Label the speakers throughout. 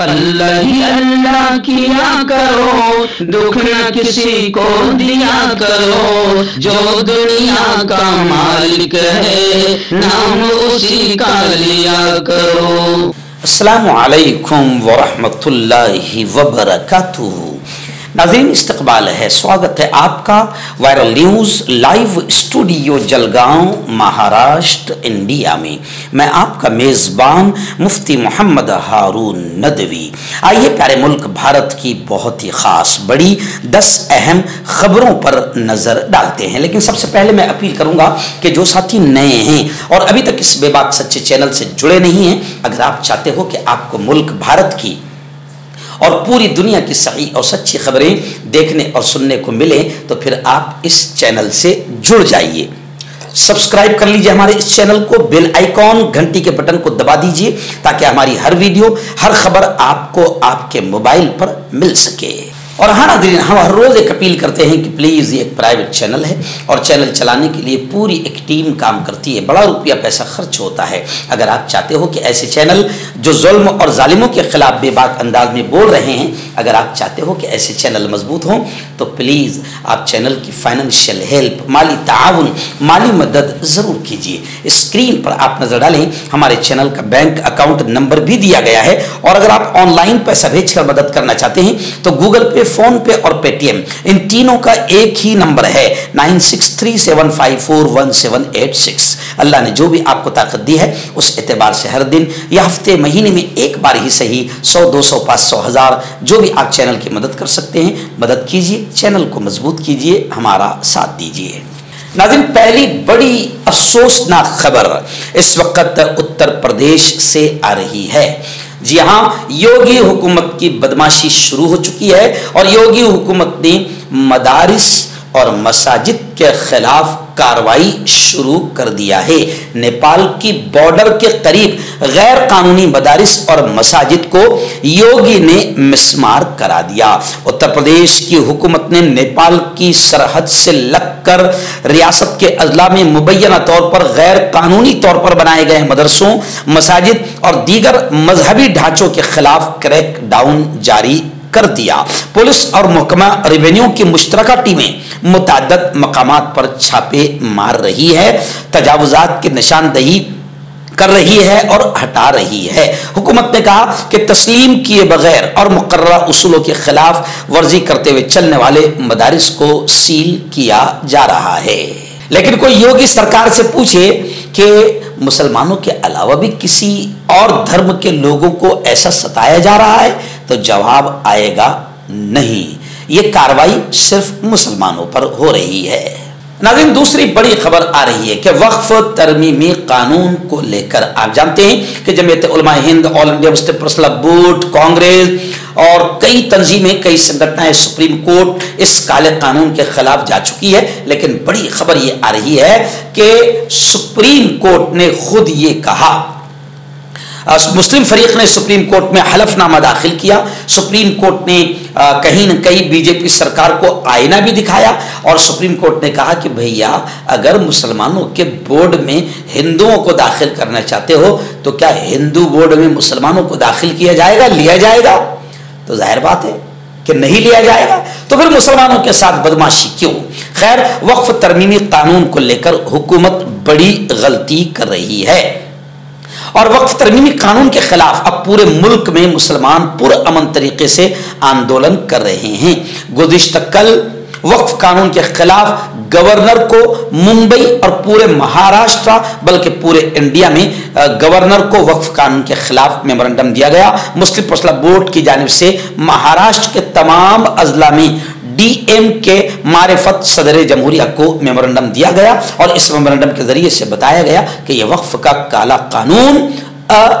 Speaker 1: اللہ ہی اللہ کیا کرو، دکھ نہ کسی کو دیا کرو، جو دنیا کا مالک ہے نام اسی کا لیا کرو۔
Speaker 2: السلام علیکم ورحمۃ اللہ وبرکاتہ۔ ناظرین استقبال ہے، سواگت ہے آپ کا viral news live studio Jalgaon Maharashtra India میں۔ میں آپ کا میزبان مفتی محمد ہارون ندوی۔ آئیے پیارے ملک بھارت کی بہت ہی خاص بڑی 10 اہم خبروں پر نظر ڈالتے ہیں، لیکن سب سے پہلے میں اپیل کروں گا کہ جو ساتھی نئے ہیں اور ابھی تک اس بے باک سچے چینل سے جڑے نہیں ہیں، اگر آپ چاہتے ہو کہ آپ کو ملک بھارت کی اور پوری دنیا کی صحیح اور سچی خبریں دیکھنے اور سننے کو ملیں تو پھر آپ اس چینل سے جڑ جائیے۔ سبسکرائب کر لیجئے ہمارے اس چینل کو، بیل آئیکن گھنٹی کے بٹن کو دبا دیجئے تاکہ ہماری ہر ویڈیو ہر خبر آپ کو آپ کے موبائل پر مل سکے۔ اور ہاں ناظرین، ہم ہر روز ایک اپیل کرتے ہیں کہ پلیز یہ ایک پرائیویٹ چینل ہے اور چینل چلانے کے لیے پوری ایک ٹیم کام کرتی ہے، بڑا روپیہ پیسہ خرچ ہوتا ہے۔ اگر آپ چاہتے ہو کہ ایسے چینل جو ظلم اور ظالموں کے خلاف بے باک انداز میں بول رہے ہیں، اگر آپ چاہتے ہو کہ ایسے چینل مضبوط ہوں تو پلیز آپ چینل کی فائنینشیل ہیلپ، مالی تعاون، مالی مدد ضرور کیجیے۔ اسکرین پر آپ نظر ڈالیں، ہمارے چینل کا بینک اکاؤنٹ نمبر بھی دیا گیا ہے، اور اگر آپ آن لائن پیسہ بھیج کر مدد کرنا چاہتے ہیں تو گوگل پے، فون پے اور پے ٹی ایم، ان تینوں کا ایک ہی نمبر ہے 9637541786۔ اللہ نے جو بھی آپ کو طاقت دی ہے اس اعتبار سے ہر دن یا ہفتے مہینے میں ایک بار ہی صحیح 100 200 500 1000 جو بھی آپ چینل کی مدد کر سکتے ہیں مدد کیجیے، چینل کو مضبوط کیجیے، ہمارا ساتھ دیجیے۔ ناظرین، پہلی بڑی افسوسناک خبر اس وقت اتر پردیش سے آ رہی ہے۔ جی ہاں، یوگی حکومت کی بدماشی شروع ہو چکی ہے اور یوگی حکومت نے مدارس اور مساجد کے خلاف کارروائی شروع کر دیا ہے۔ نیپال کی بارڈر کے قریب غیر قانونی مدارس اور مساجد کو یوگی نے مسمار کرا دیا۔ اتر پردیش کی حکومت نے نیپال کی سرحد سے لگ کر ریاست کے اضلاع میں مبینہ طور پر غیر قانونی طور پر بنائے گئے مدرسوں، مساجد اور دیگر مذہبی ڈھانچوں کے خلاف کریک ڈاؤن جاری کر دیا۔ پولیس اور محکمہ ریونیو کی مشترکہ ٹیمیں متعدد مقامات پر چھاپے مار رہی ہے، تجاوزات کی نشاندہی کر رہی ہے اور ہٹا رہی ہے۔ حکومت نے کہا کہ تسلیم کیے بغیر اور مقررہ اصولوں کے خلاف ورزی کرتے ہوئے چلنے والے مدارس کو سیل کیا جا رہا ہے۔ لیکن کوئی یوگی سرکار سے پوچھے کہ مسلمانوں کے علاوہ بھی کسی اور دھرم کے لوگوں کو ایسا ستایا جا رہا ہے تو جواب آئے گا نہیں، یہ کارروائی صرف مسلمانوں پر ہو رہی ہے۔ ناظرین، دوسری بڑی خبر آ رہی ہے کہ وقف ترمیمی قانون کو لے کر آپ جانتے ہیں کہ Jamiat Ulama Hind, all India Muslim personal board, Congress اور کئی تنظیمیں، کئی سنگھٹنیں سپریم کورٹ اس کالے قانون کے خلاف جا چکی ہے، لیکن بڑی خبر یہ آ رہی ہے کہ سپریم کورٹ نے خود یہ کہا۔ مسلم فریق نے سپریم کورٹ میں حلف نامہ داخل کیا۔ سپریم کورٹ نے کہیں نہ کہیں بی جے پی سرکار کو آئینہ بھی دکھایا اور سپریم کورٹ نے کہا کہ بھیا اگر مسلمانوں کے بورڈ میں ہندوؤں کو داخل کرنا چاہتے ہو تو کیا ہندو بورڈ میں مسلمانوں کو داخل کیا جائے گا، لیا جائے گا؟ تو ظاہر بات ہے کہ نہیں لیا جائے گا، تو پھر مسلمانوں کے ساتھ بدماشی کیوں؟ خیر، وقف ترمیمی قانون کو لے کر حکومت بڑی غلطی کر رہی ہے اور وقف ترمیمی قانون کے خلاف اب پورے ملک میں مسلمان پرامن طریقے سے آندولن کر رہے ہیں۔ گزشتہ کل وقف قانون کے خلاف گورنر کو ممبئی اور پورے مہاراشٹر بلکہ پورے انڈیا میں گورنر کو وقف قانون کے خلاف میمورنڈم دیا گیا۔ مسلم پرسنل بورڈ کی جانب سے مہاراشٹر کے تمام اضلاع میں ڈی ایم کے معرفت صدر جمہوریہ کو میمورنڈم دیا گیا اور اس میمورنڈم کے ذریعے سے بتایا گیا کہ یہ وقف کا کالا قانون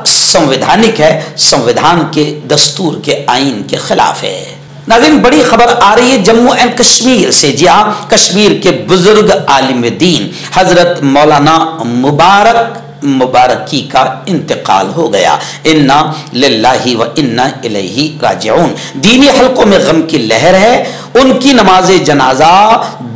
Speaker 2: سنویدھانک ہے، سنویدھان کے دستور کے آئین کے خلاف ہے۔ ناظرین، بڑی خبر آ رہی ہے جموں اینڈ کشمیر سے۔ جی ہاں، کشمیر کے بزرگ عالم دین حضرت مولانا مبارک मुबारकी का इंतकाल हो गया। इन्ना लिल्लाहि व इन्ना इलैहि राजिऊन। दीनी हल्कों में गम की लहर है। उनकी नमाज जनाजा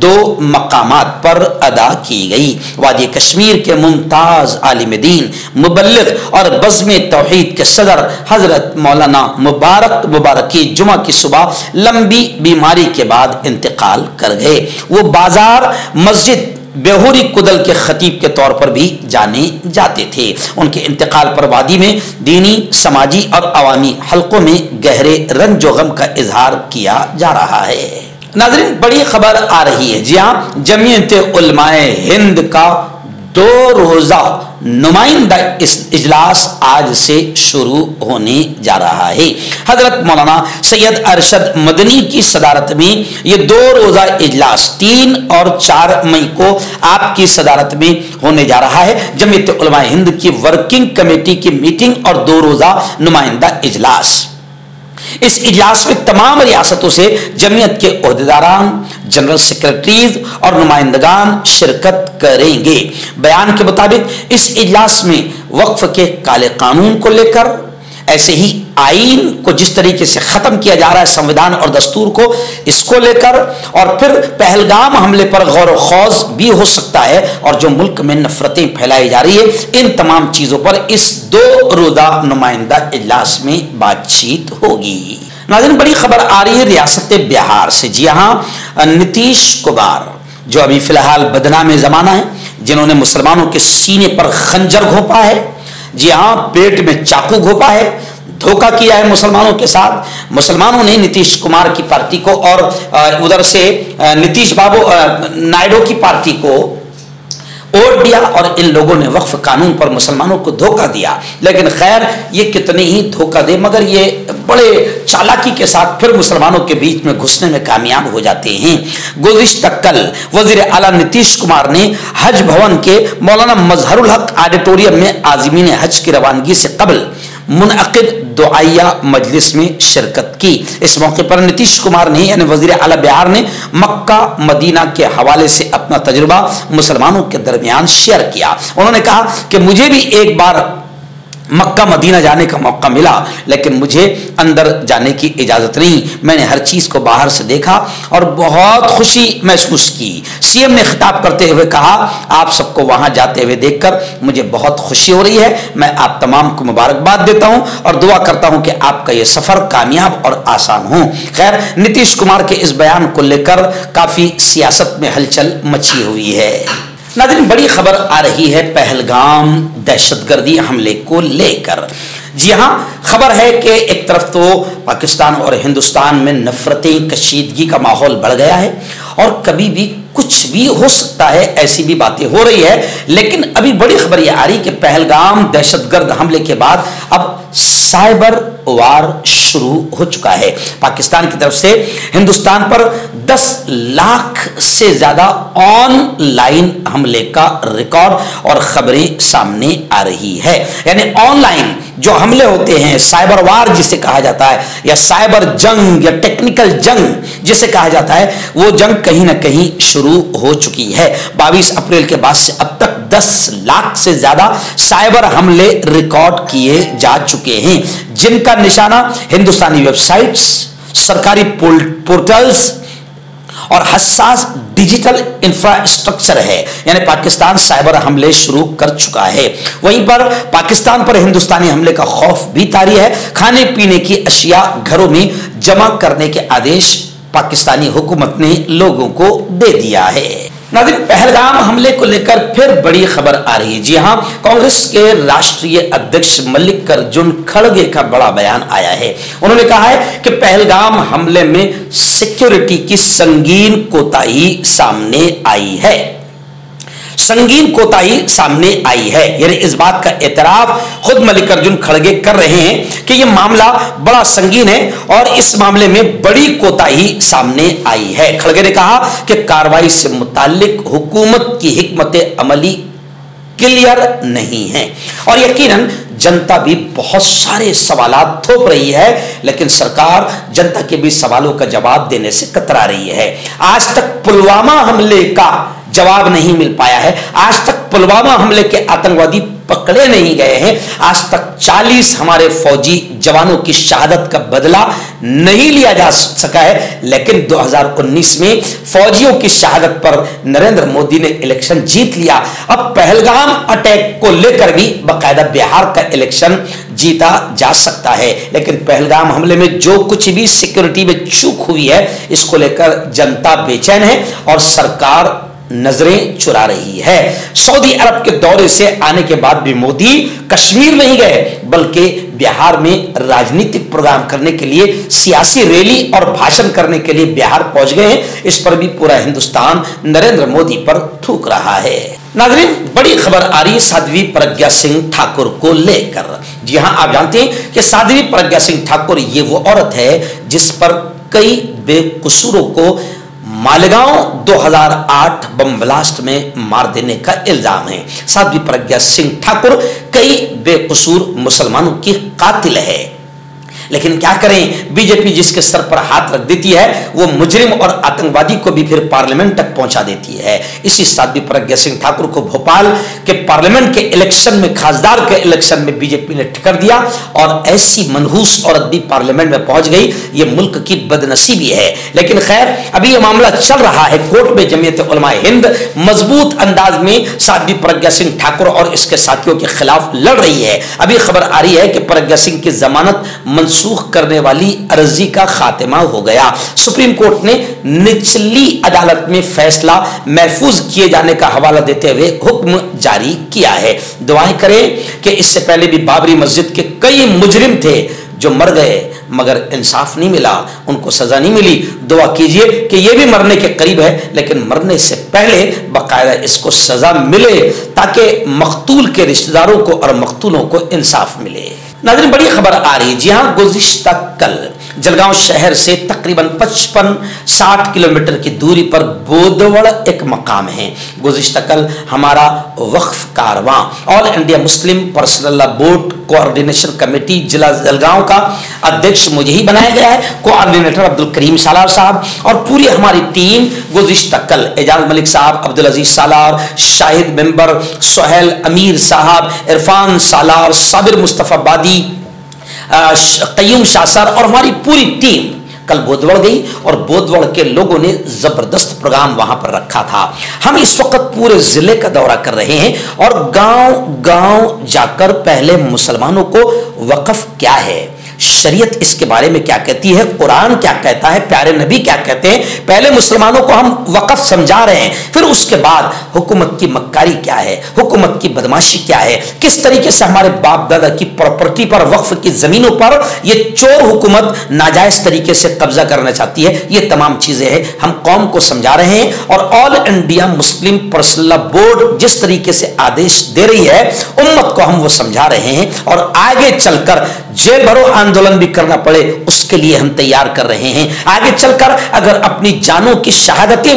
Speaker 2: 2 मकामात पर अदा की गई। वादी कश्मीर के मुमताज आलिम दीन, मुबल्लिग और बज़्म तौहीद के सदर हजरत मौलाना मुबारकी जुमा की सुबह लंबी बीमारी के बाद इंतकाल कर गए। वो बाजार मस्जिद बेहुरी कुदल के खतीब के तौर पर भी जाने जाते थे। उनके इंतकाल पर वादी में दीनी, समाजी और अवामी हल्कों में गहरे रंजो गम का इजहार किया जा रहा है। नाज़रीन, बड़ी खबर आ रही है। जी हाँ, जमीयत उलमाए हिंद का 2 रोजा नुमाइंदा इजलास आज से शुरू होने जा रहा है। हजरत मौलाना सैयद अरशद मदनी की सदारत में ये 2 रोजा इजलास 3 और 4 मई को आपकी सदारत में होने जा रहा है। जमीयत उलमाए हिंद की वर्किंग कमेटी की मीटिंग और 2 रोजा नुमाइंदा इजलास। इस इजलास में तमाम रियासतों से जमीयत के ओहदेदारान, जनरल सेक्रेटरीज और नुमाइंदगान शिरकत करेंगे। बयान के मुताबिक इस इजलास में वक्फ के काले कानून को लेकर, ऐसे ही आईन को जिस तरीके से खत्म किया जा रहा है, संविधान और दस्तूर को, इसको लेकर, और फिर पहलगाम हमले पर गौर व खौज भी हो सकता है, और जो मुल्क में नफरतें फैलाई जा रही है, इन तमाम चीजों पर इस 2 रोजा नुमाइंदा इजलास में बातचीत होगी। नाज़रीन, बड़ी खबर आ रही है रियासत बिहार से। जी हाँ, नीतीश कुमार जो अभी फिलहाल बदनाम जमाना है, जिन्होंने मुसलमानों के सीने पर खंजर घोंपा है, जी हाँ, पेट में चाकू घोंपा है, धोखा किया है मुसलमानों के साथ। मुसलमानों ने नीतीश कुमार की पार्टी को और उधर से नीतीश बाबू नायडू की पार्टी को वोट दिया, और इन लोगों ने वक्फ कानून पर मुसलमानों को धोखा दिया। लेकिन खैर, ये कितने ही धोखा दे, मगर ये बड़े चालाकी के साथ फिर मुसलमानों के बीच में घुसने में कामयाब हो जाते हैं। गुज़िश्ता कल वज़ीर आला नीतीश कुमार ने हज भवन के मौलाना मजहरुल हक ऑडिटोरियम में आज़मीन हज की रवानगी से कबल मुनअक़िद दुआया मजलिस में शिरकत की। इस मौके पर नीतीश कुमार ने यानी वज़ीर आला बिहार ने मक्का मदीना के हवाले से अपना तजुर्बा मुसलमानों के दरमियान शेयर किया। उन्होंने कहा कि मुझे भी एक बार मक्का मदीना जाने का मौका मिला, लेकिन मुझे अंदर जाने की इजाज़त नहीं। मैंने हर चीज़ को बाहर से देखा और बहुत खुशी महसूस की। सीएम ने खिताब करते हुए कहा, आप सबको वहां जाते हुए देखकर मुझे बहुत खुशी हो रही है। मैं आप तमाम को मुबारकबाद देता हूं और दुआ करता हूं कि आपका यह सफ़र कामयाब और आसान हो। खैर, नीतीश कुमार के इस बयान को लेकर काफ़ी सियासत में हलचल मची हुई है। नाज़रीन, बड़ी खबर आ रही है पहलगाम दहशतगर्दी हमले को लेकर। जी हाँ, खबर है कि एक तरफ तो पाकिस्तान और हिंदुस्तान में नफरतें, कशीदगी का माहौल बढ़ गया है, और कभी भी कुछ भी हो सकता है, ऐसी भी बातें हो रही है। लेकिन अभी बड़ी खबर यह आ रही कि पहलगाम दहशतगर्द हमले के बाद अब साइबर वार शुरू हो चुका है। पाकिस्तान की तरफ से हिंदुस्तान पर 10 लाख से ज्यादा ऑनलाइन हमले का रिकॉर्ड और खबरें सामने आ रही है। यानी ऑनलाइन जो हमले होते हैं, साइबर वार जिसे कहा जाता है, या साइबर जंग या टेक्निकल जंग जिसे कहा जाता है, वो जंग कहीं ना कहीं शुरू हो चुकी है। 22 अप्रैल के बाद से अब तक 10 लाख से ज्यादा साइबर हमले रिकॉर्ड किए जा चुके हैं, जिनका निशाना हिंदुस्तानी वेबसाइट्स, सरकारी पोर्टल्स और हसास डिजिटल इंफ्रास्ट्रक्चर है। यानी पाकिस्तान साइबर हमले शुरू कर चुका है। वहीं पर पाकिस्तान पर हिंदुस्तानी हमले का खौफ भी तारी है। खाने पीने की अशिया घरों में जमा करने के आदेश पाकिस्तानी हुकूमत ने लोगों को दे दिया है। नाज़रीन, पहलगाम हमले को लेकर फिर बड़ी खबर आ रही है। जी हाँ, कांग्रेस के राष्ट्रीय अध्यक्ष मल्लिकार्जुन खड़गे का बड़ा बयान आया है। उन्होंने कहा है कि पहलगाम हमले में सिक्योरिटी की संगीन कोताही सामने आई है। संगीन कोताही सामने आई है, यानी इस बात का एतराफ खुद मल्लिकार्जुन खड़गे कर रहे हैं कि यह मामला बड़ा संगीन है और इस मामले में बड़ी कोताही सामने आई है। खड़गे ने कहा कि कार्रवाई से मुताल्लिक हुकूमत की हिकमत अमली क्लियर नहीं है और यकीनन जनता भी बहुत सारे सवालात थोप रही है, लेकिन सरकार जनता के भी सवालों का जवाब देने से कतरा रही है। आज तक पुलवामा हमले का जवाब नहीं मिल पाया है। आज तक पुलवामा हमले के आतंकवादी पकड़े नहीं गए हैं। आज तक 40 हमारे फौजी जवानों की शहादत का बदला नहीं लिया जा सका है, लेकिन 2019 में फौजियों की शहादत पर नरेंद्र मोदी ने इलेक्शन जीत लिया। अब पहलगाम अटैक को लेकर भी बाकायदा बिहार का इलेक्शन जीता जा सकता है, लेकिन पहलगाम हमले में जो कुछ भी सिक्योरिटी में चूक हुई है, इसको लेकर जनता बेचैन है और सरकार नजरें चुरा रही है। सऊदी अरब के दौरे से आने के बाद भी मोदी कश्मीर नहीं गए, बल्कि बिहार में राजनीतिक प्रोग्राम करने के लिए, सियासी रैली और भाषण करने के लिए बिहार पहुंच गए हैं। इस पर भी पूरा हिंदुस्तान नरेंद्र मोदी पर थूक रहा है। नाज़रीन, बड़ी खबर आ रही है साध्वी प्रज्ञा सिंह ठाकुर को लेकर। जी हां, आप जानते हैं कि साध्वी प्रज्ञा सिंह ठाकुर ये वो औरत है जिस पर कई बेकसूरों को मालेगांव 2008 बम ब्लास्ट में मार देने का इल्जाम है। साध्वी प्रज्ञा सिंह ठाकुर कई बेकसूर मुसलमानों की कातिल है, लेकिन क्या करें, बीजेपी जिसके सर पर हाथ रख देती है वो मुजरिम और आतंकवादी को भी फिर पार्लियामेंट तक पहुंचा देती है। इसी साध्वी प्रज्ञा सिंह ठाकुर को भोपाल के पार्लियामेंट के इलेक्शन में, खासदार के इलेक्शन में बीजेपी ने ठिकर दिया और ऐसी मनहूस औरत भी पार्लियामेंट में पहुंच गई। ये मुल्क की बदनसीबी है, लेकिन खैर अभी ये मामला चल रहा है कोर्ट में। जमीयत उलमा हिंद मजबूत अंदाज में साध्वी प्रज्ञा सिंह ठाकुर और इसके साथियों के खिलाफ लड़ रही है। अभी खबर आ रही है कि प्रज्ञा सिंह की जमानत मनसूख करने वाली अर्जी का खात्मा हो गया। सुप्रीम कोर्ट ने निचली अदालत में फैसला महफूज किए जाने का हवाला देते हुए हुक्म जारी किया है। दुआएं करें कि इससे पहले भी बाबरी मस्जिद के कई मुजरिम थे जो मर गए मगर इंसाफ नहीं मिला, उनको सजा नहीं मिली। दुआ कीजिए कि ये भी मरने के करीब है, लेकिन मरने से पहले बाकायदा इसको सजा मिले ताकि मकतूल के रिश्तेदारों को और मकतूलों को इंसाफ मिले। नाज़रीन, बड़ी खबर आ रही है। जी हाँ, गुज़िश्ता कल जलगांव शहर से तकरीबन 55-60 किलोमीटर की दूरी पर बोदवड़ एक मकाम है। गुज़िश्ता कल हमारा वक्फ कारवां all India Muslim personal law board coordination committee जिला जलगांव का अध्यक्ष मुझे ही बनाया गया है। कोऑर्डिनेटर अब्दुल करीम सालार साहब और पूरी हमारी टीम गुज़िश्ता कल एजाज मलिक साहब, अब्दुल अजीज सालार, शाहिद मेंबर, सोहेल अमीर साहब, इरफान सालार, साबिर मुस्तफाबादी, कय्यूम शासर और हमारी पूरी टीम कल बोदवड़ गई और बोदवड़ के लोगों ने जबरदस्त प्रोग्राम वहां पर रखा था। हम इस वक्त पूरे जिले का दौरा कर रहे हैं और गांव गांव जाकर पहले मुसलमानों को वक्फ क्या है, शरीयत इसके बारे में क्या कहती है, कुरान क्या कहता है, प्यारे नबी क्या कहते हैं, पहले मुसलमानों को हम वक्फ समझा रहे हैं। फिर उसके बाद हुकूमत की मक्कारी क्या है, हुकूमत की बदमाशी क्या है, किस तरीके से हमारे बाप दादा की प्रॉपर्टी पर, वक्फ की जमीनों पर ये चोर हुकूमत नाजायज तरीके से कब्जा करना चाहती है। ये तमाम चीजें हैं हम कौम को समझा रहे हैं और all India Muslim personal law board जिस तरीके से आदेश दे रही है उम्मत को हम वो समझा रहे हैं और आगे चलकर जेल भरो आंदोलन भी करना पड़े उसके लिए हम तैयार कर रहे हैं। आगे चलकर अगर अपनी जानों की शहादतें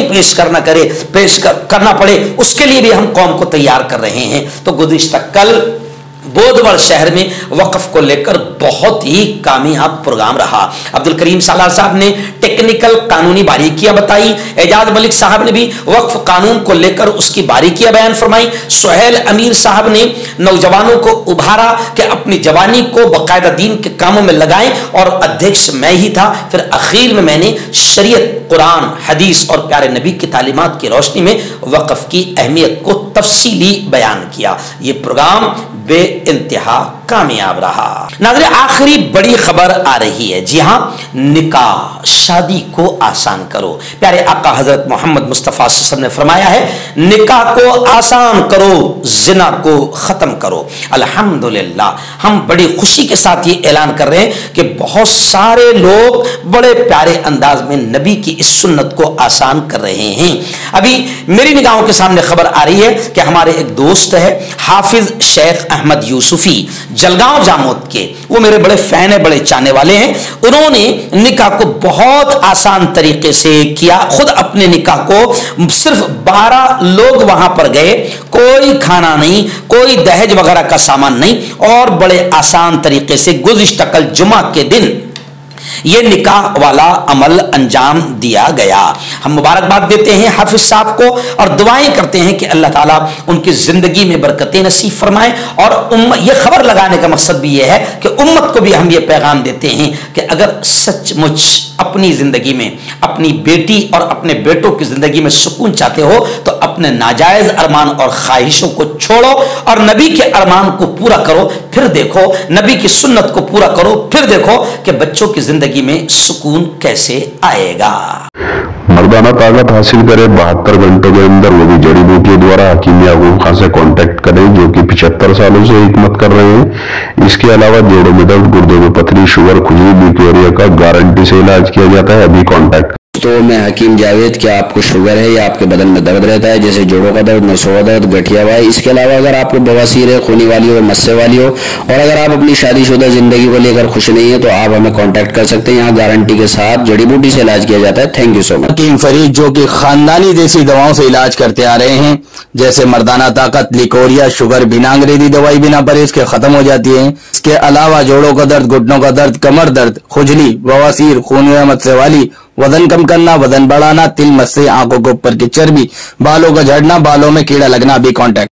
Speaker 2: करना पड़े उसके लिए भी हम कौम को तैयार कर रहे हैं। तो गुज़िश्ता कल बोदवड़ शहर में वक्फ को लेकर बहुत ही कामयाब प्रोग्राम रहा। अब्दुल करीम सालार साहब ने टेक्निकल कानूनी बारीकियां बताई, एजाज मलिक साहब ने भी वक्फ कानून को लेकर उसकी बारीकियां बयान फरमाई, सोहेल अमीर साहब ने नौजवानों को उभारा कि अपनी जवानी को बाकायदा दीन के कामों में लगाएं और अध्यक्ष मैं ही था। फिर आखिर में मैंने शरीयत, कुरान, हदीस और प्यारे नबी की तालीमात की रोशनी में वक्फ की अहमियत को तफसीली बयान किया। ये प्रोग्राम बे इंतहा कामयाब रहा। नाज़रीन, आखिरी बड़ी खबर आ रही है। जी हाँ, निकाह, शादी को आसान करो। प्यारे आका हजरत मोहम्मद मुस्तफ़ा सल्लल्लाहु अलैहि वसल्लम ने फरमाया है निकाह को आसान करो, जिना को खत्म करो। अल्हम्दुलिल्लाह हम बड़ी खुशी के साथ ये ऐलान कर रहे हैं कि बहुत सारे लोग बड़े प्यारे अंदाज में नबी की इस सुन्नत को आसान कर रहे हैं। अभी मेरी निगाहों के सामने खबर आ रही है कि हमारे एक दोस्त है हाफिज शेख अहमद यूसुफी जलगांव जामोद के, वो मेरे बड़े फैन है, बड़े चाहने वाले हैं। उन्होंने निकाह को बहुत आसान तरीके से किया। खुद अपने निकाह को सिर्फ 12 लोग वहां पर गए, कोई खाना नहीं, कोई दहेज वगैरह का सामान नहीं और बड़े आसान तरीके से गुज़िश्ता कल जुमा के दिन ये निकाह वाला अमल अंजाम दिया गया। हम मुबारकबाद देते हैं हाफिज साहब को और दुआएं करते हैं कि अल्लाह ताला उनकी जिंदगी में बरकतें नसीब फरमाए। और ये खबर लगाने का मकसद भी ये है कि उम्मत को भी हम ये पैगाम देते हैं कि अगर सचमुच अपनी जिंदगी में अपनी बेटी और अपने बेटों की जिंदगी में सुकून चाहते हो तो अपने नाजायज अरमान और ख्वाहिशों को छोड़ो और नबी के अरमान को पूरा करो, फिर देखो नबी की सुन्नत को पूरा करो, फिर देखो कि बच्चों की जिंदगी में सुकून कैसे आएगा।
Speaker 3: मर्दाना ताकत हासिल करे 72 घंटों के अंदर, वो भी जड़ी बूटियों द्वारा हकीम याकूब खान से कांटेक्ट करें जो कि 75 सालों से हिकमत कर रहे हैं। इसके अलावा जोड़ों में दर्द, गुर्दों में पथरी, शुगर, खुजली, बीक्योरिया का गारंटी से इलाज किया जाता है। अभी कांटेक्ट।
Speaker 4: तो मैं हकीम जावेद, क्या आपको शुगर है या आपके बदन में दर्द रहता है जैसे जोड़ों का दर्द, नसों का दर्द, गठिया भाई, इसके अलावा अगर आपको बवासीर है, खूनी वाली हो, मस्से वाली हो और अगर आप अपनी शादीशुदा जिंदगी को लेकर खुश नहीं है तो आप हमें कांटेक्ट कर सकते हैं। यहाँ गारंटी के साथ जड़ी बूटी से इलाज किया जाता है। Thank you so much.
Speaker 5: हकीम फरीद जो कि खानदानी देसी दवाओं से इलाज करते आ रहे हैं जैसे मर्दाना ताकत, लिकोरिया, शुगर बिना अंग्रेजी दवाई बिना परहेज के खत्म हो जाती है। इसके अलावा जोड़ों का दर्द, घुटनों का दर्द, कमर दर्द, खुजली, बवासीर, खून या मस्से वाली, वजन कम करना, वजन बढ़ाना, तिल, मस्से, आंखों के ऊपर की चर्बी, बालों का झड़ना, बालों में कीड़ा लगना, भी कांटेक्ट।